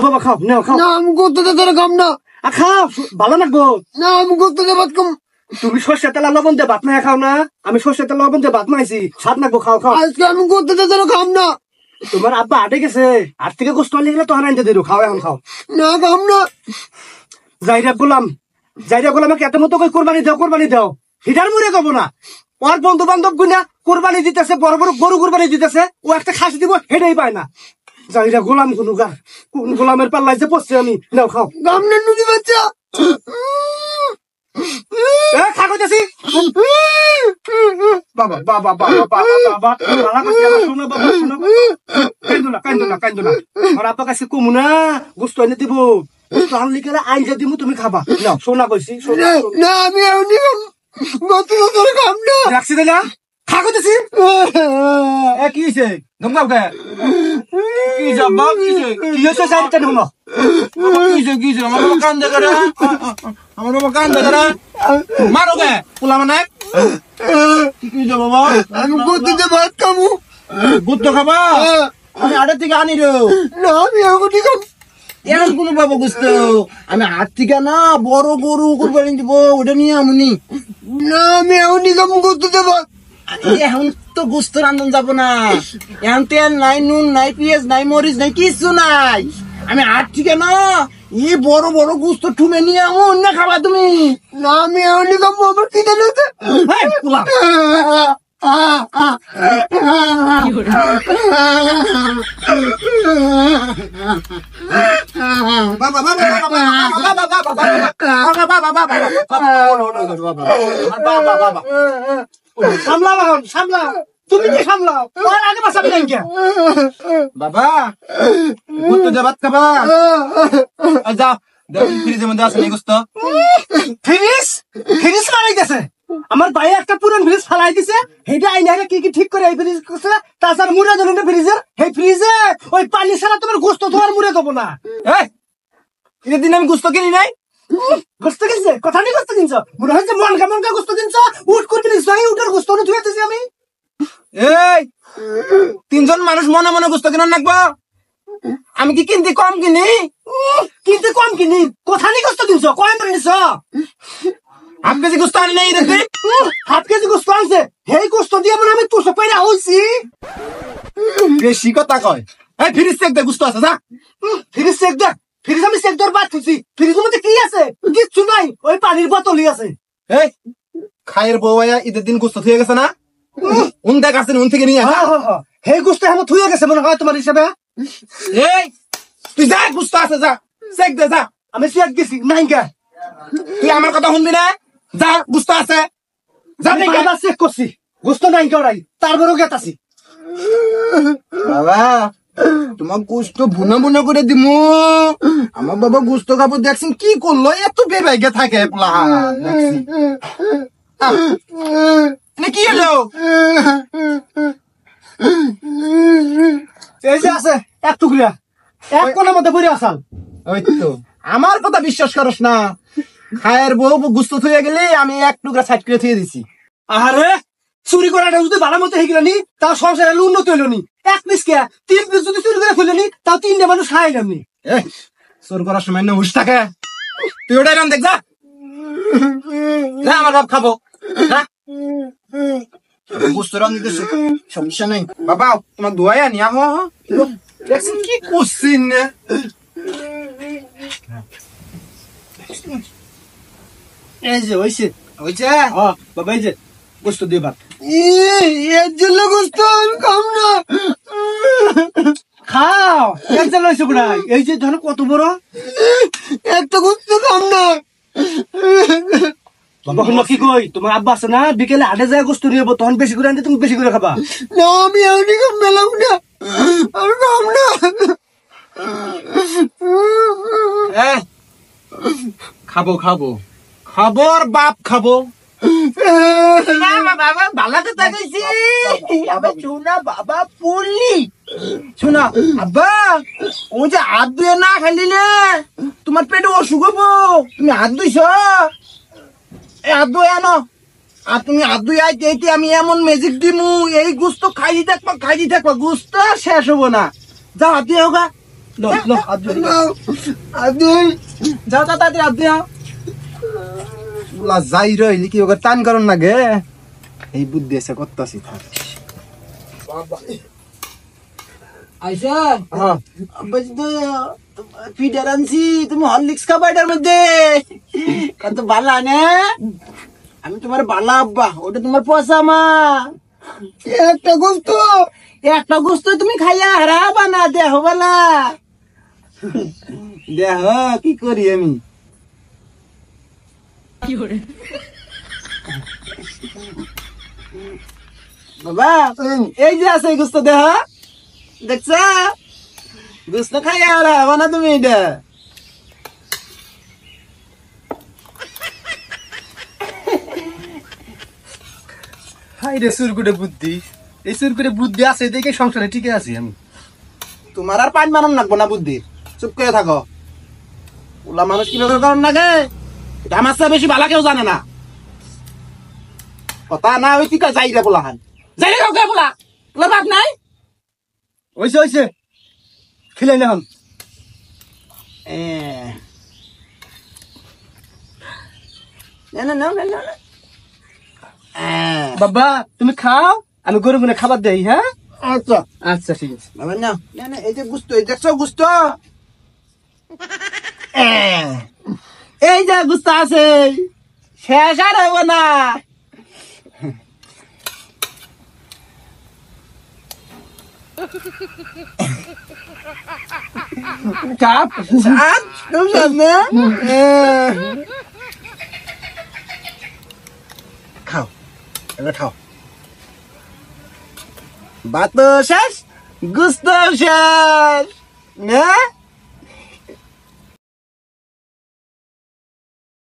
বাবা খাও নাও খাও। না আমি করতে তোর কাম না। খাও ভালো লাগবো না আমি করতে ভাত কম। তুমি সর্ষে তেল লবণ দিয়ে ভাত না খাও না? আমি সর্ষে তেল লবণ দিয়ে ভাত মাইছি, স্বাদ লাগবো। খাও খাও। আজকে আমি করতে তোর কাম না। তোমার আব্বা আটে গেছে, আট থেকে গোস্ত আনলে গেলে তখন আনতে দিল। খাও এখন খাও। না কাম না। জাইরা গোলামকে এত মতো করে কোরবানি দাও। হিটার মুড়ে কবো না। ওর বন্ধু বান্ধব গুনা কোরবানি দিতেছে, বড় বড় গরু কোরবানি দিতেছে, ও একটা খাসি দিব হেটাই পায় না। জাইরা গোলাম কোন গোলামের পাল্লাই যে পড়ছে আমি। নাও খাও। কাম না নুদি বাচ্চা। খাগতেছি বাবা বাবা বাবা বাবা বাবা শোনো বাবা শোনো। কান্দো না আর আপনার কাছে কমু না, গোস্ত এনে দিব। গোস্ত আনলি গেলে আইন যা দিব, তুমি খাবা। নাও শোনা কইছি। না আমি তোর কাম না। রাখছি না খাগতেছি। কি হয়েছে ধমকাও? কি যাবা কি হয়েছে? চারিটা ঢুন কি আমার বাবা কান্দে করে, আমার বাবা কান্দে করে মারো গে পোলা মানে। কি যাবো বাবা? আমি করতে ভাত খাবো। গুত্ত খাবা? আমি আড়ে থেকে আনি রে। না আমি এখন খাম। এখন কোন বাবা গুস্ত আমি হাত থেকে না বড় গরু কোরবানি দিব, ওটা নিয়ে আমনি। না আমি এখন কাম করতে ভাত। এখন তো গোস্ত রান্ধন যাবো না। এখন তেল নাই, নুন নাই, পেঁয়াজ নাই, মরিচ নাই, কিছু নাই। আমি হাত থেকে না এই বড় বড় গোস্ত ঠুমে নিয়ে অন্য খাবা তুমি। না আমি এখন কাম। আমার খিদে লাগছে। সামলাও তুমি কি সামলাও? আগে বাঁচাবি না কে বাবা? ভাত খাবা? যাও ফ্রিজের মধ্যে আছে গোস্ত। ফ্রিজ ফালাই গেছে আমার ভাই, একটা পুরান ফ্রিজ ফালাই দিছে। সেটা আইনা কি কি ঠিক করে এই ফ্রিজ করছে। তাছাড়া মুড়ে ধরেন ফ্রিজের, সেই ফ্রিজে ওই পানি ছাড়া তোমার গোস্ত তোমার মুড়ে দেবো না। ঈদের দিন আমি গোস্ত কিনি নাই। গোস্ত কিনছে কথা নেই, গোস্ত কিনছ মনে হচ্ছে মনকা গোস্ত কিনছ। উঠ করতে উঠার গোস্ত ধুয়েছি আমি। এই তিনজন মানুষ মনে মনে গোস্ত কিনা রাখবো। আমি কি কিনতে কম কিনি? কোথা নিয়ে গোস্ত কিনছ? কয় মনে নিছ? হাফ কেজি গোস্ত আনি নাই দেখি। হাফ কেজি গোস্ত আনছে, সেই গোস্ত দিয়ে মনে আমি তুষো পাইরা হইছি। বেশি কথা কয়। এই ফ্রিজ চেক দে, গোস্ত আছে যা। ফ্রিজ চেক দে। ফ্রিজ আমি চেক দেওয়ার বাদ থুইছি। ফ্রিজের মধ্যে কি আছে? কিচ্ছু নাই, ওই পানির বোতলই আছে। এই খায়ের বউ ঈদের দিন গোস্ত থুয়ে গেছে না? উন দেখ আছে, উন থেকে নিয়ে হে গোস্ত এখন থুয়ে গেছে মনে হয় তোমার হিসাবে। এই তুই যা, গোস্ত আছে যা চেক দে যা। আমি চেক দিছি নাই গে। তুই আমার কথা শুনবি না? যা গোস্ত আছে যা। চেক করছি গোস্ত নাই করাই, তারপরেও গেতাছি। বাবা তোমার গোস্ত বুনা বুনা করে দিমু। আমার বাবা গোস্ত খাবো দেখছেন কি করলো, এত বেবাইকে থাকে কি হলো? এই যে আছে এক টুকরা, এক কোণের মধ্যে পড়ে আসাল। ওই তো আমার কথা বিশ্বাস করস না। খায়ের বউ গুস্ত থুয়ে গেলে আমি এক টুকরা সাইড করে থুয়ে দিছি। আরে চুরি করাটা যদি ভালো মতো হয়ে গেলি তাও সংসারে উন্নতি হইল নি। এক পিস কে 3 পিস যদি চুরি করে খুললি তাও 3টে মানুষ খাই নামনি। চুরি করার সময় না হুশ থাকে। তুই ওটাই রাম দেখ যা। আমার বাপ খাবো গোস্ত রাম দিতেছে, সমস্যা নেই। বাবা তোমার দোয়াই আনি আহো। দেখছেন কি করছেন? এই যে হয়েছে বাবা, এই যে গোস্ত দিয়ে ভাত। এর জন্য গোস্ত খাম না। খাও এক জাল হয়েছে কোথায়? এই যে ধরো কত বড় একটা গোস্ত খাম না। বাবা শুনো কি কই, তোমার আব্বা আছে না, বিকেলে হাটে যায় গোস্ত নিয়ে যাবো, তখন বেশি করে আনতে তুমি বেশি করে খাবা। না আমি এমনি খাম মেলাম না, আমি খাম না। খাবো খাবো খাবো আর বাপ খাবো। বাবা বালা তো তাকাইছি আবার শোনা বাবা পড়লি শোনা আব্বা, ও যে হাত ধুয়ে না খাইলি না তোমার পেটে অসুখ হবো। তুমি হাত ধুইছ, হাত ধুয়ে আনো। আর তুমি হাত ধুয়ে আইতে আমি এমন ম্যাজিক দিমু, এই গুস্ত খাইতে থাকবা গুস্ত শেষ হবো না। যাও হাত দিয়ে হোক, লো লো আদু আদুল যাও যাও তাড়াতাড়ি আদু লা যাই রইলি কি ওকে টান করন না গে এই বুদ্ধি এসে করতাছি থাক আইসা হ্যাঁ বস তো ফিডার আনছি তুমি হরলিক্স খাবা এটার মধ্যে কত বালা না আমি তোমার বালা আব্বা ওটা তোমার পয়সা মা একটা গোস্ত তুমি খাইয়া হারাবা না দেহ বালা দেহ কি করি আমি বাবা এই যে আছে গোস্ত দেহ দেখছ গোস্ত খাইয়া হারাবা না তুমি এটা হাই রে সুরকুটে বুদ্ধি এই সুরকুটে বুদ্ধি আছে দেখে সংসারে টিকে আছি আমি তোমার আর পাঁচ মানন লাগবো না বুদ্ধি চুপ করে থাকো ওলা মানুষ কিভাবে করেন নাগে এটা আমার চেয়ে বেশি ভালো কেউ জানে না কথা না ওই কি কয় যাই রে বলা হান যাই রে কাউকে বলা তোর বাপ নাই ওইছে ওইছে খিলাই না হন না না না না না না বাবা তুমি খাও আমি গরু গুনে খাবার দেই হ্যাঁ আচ্ছা আচ্ছা ঠিক আছে বাবা না না না এই যে গুস্ত এই দেখছো গুস্ত এই যে গুস্ত আছে শেষ আর হইব না চাপ আর তুমি জানো খাও এবার খাও ভাত শেষ গুস্ত শেষ না